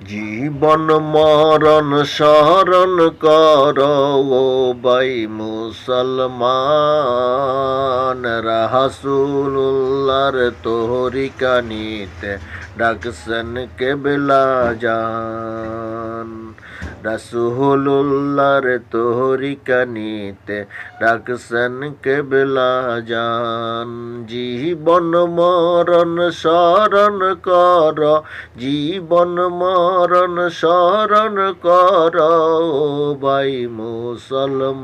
জীবন মরণ স্মরণ কর ও ভাই মুসলমান, রাসূলুল্লাহর তরিকা নিতে ডাকছেন কেবলা জান। রাসূলুল্লাহর তরিকা নিতে ডাকছেন কেবলা জান। জীবন মরণ স্মরণ কর, জীবন মরণ স্মরণ কর ভাই মুসলমান,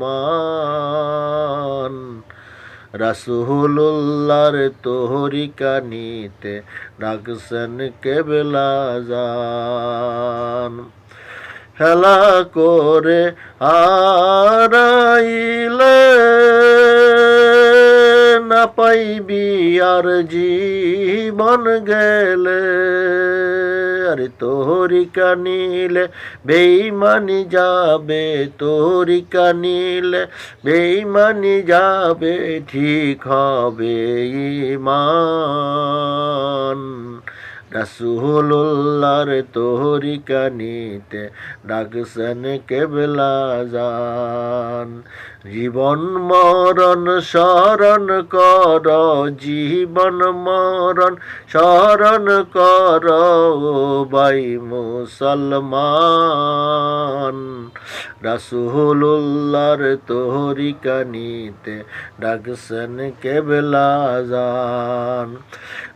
রাসূলুল্লাহর তরিকা নিতে ডাকছেন কেবলা জান। হেলা করে হারাইলে না পাইবি আর জীবন গেলে, আরে তরিকা নিলে বেঈমানি যাবে, তরিকা নিলে বেঈমানি যাবে, ঠিক হবে ঈমান। রাসূলুল্লাহর তরিকা নিতে ডাকছেন কেবলা জান। জীবন মরণ স্মরণ কর, জীবন মরণ স্মরণ কর ভাই মুসলমান, রাসূলুল্লাহর তরিকা নিতে ডাকছেন কেবলা জান।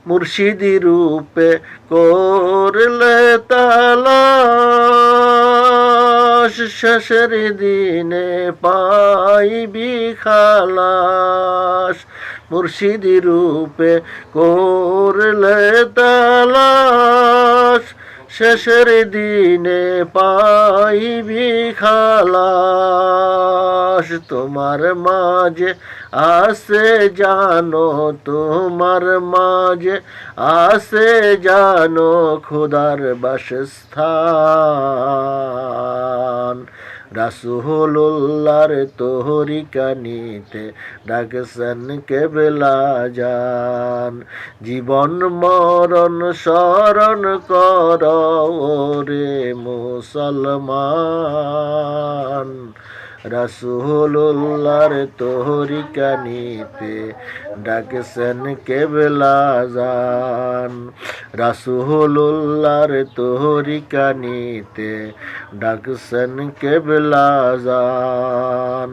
মুর্শিদি রূপে করলে তালাশ, শেষের দিনে পাইবি খালাস। মুর্শিদি রূপে করলে তালাশ, শেষের দিনে পাইবি খালাস। তোমার মাঝে আছে জানো, তোমার মাঝে আছে জানো খোদার বাসস্থান। রাসূলুল্লাহর তরিকা নিতে ডাকছেন কেবলা জান। জীবন মরণ স্মরণ কর ওরে মুসলমান, রাসূলুল্লাহর তরিকা নিতে ডাকছেন কেবলা জান। রাসূলুল্লাহর তরিকা নিতে ডাকছেন কেবলা জান।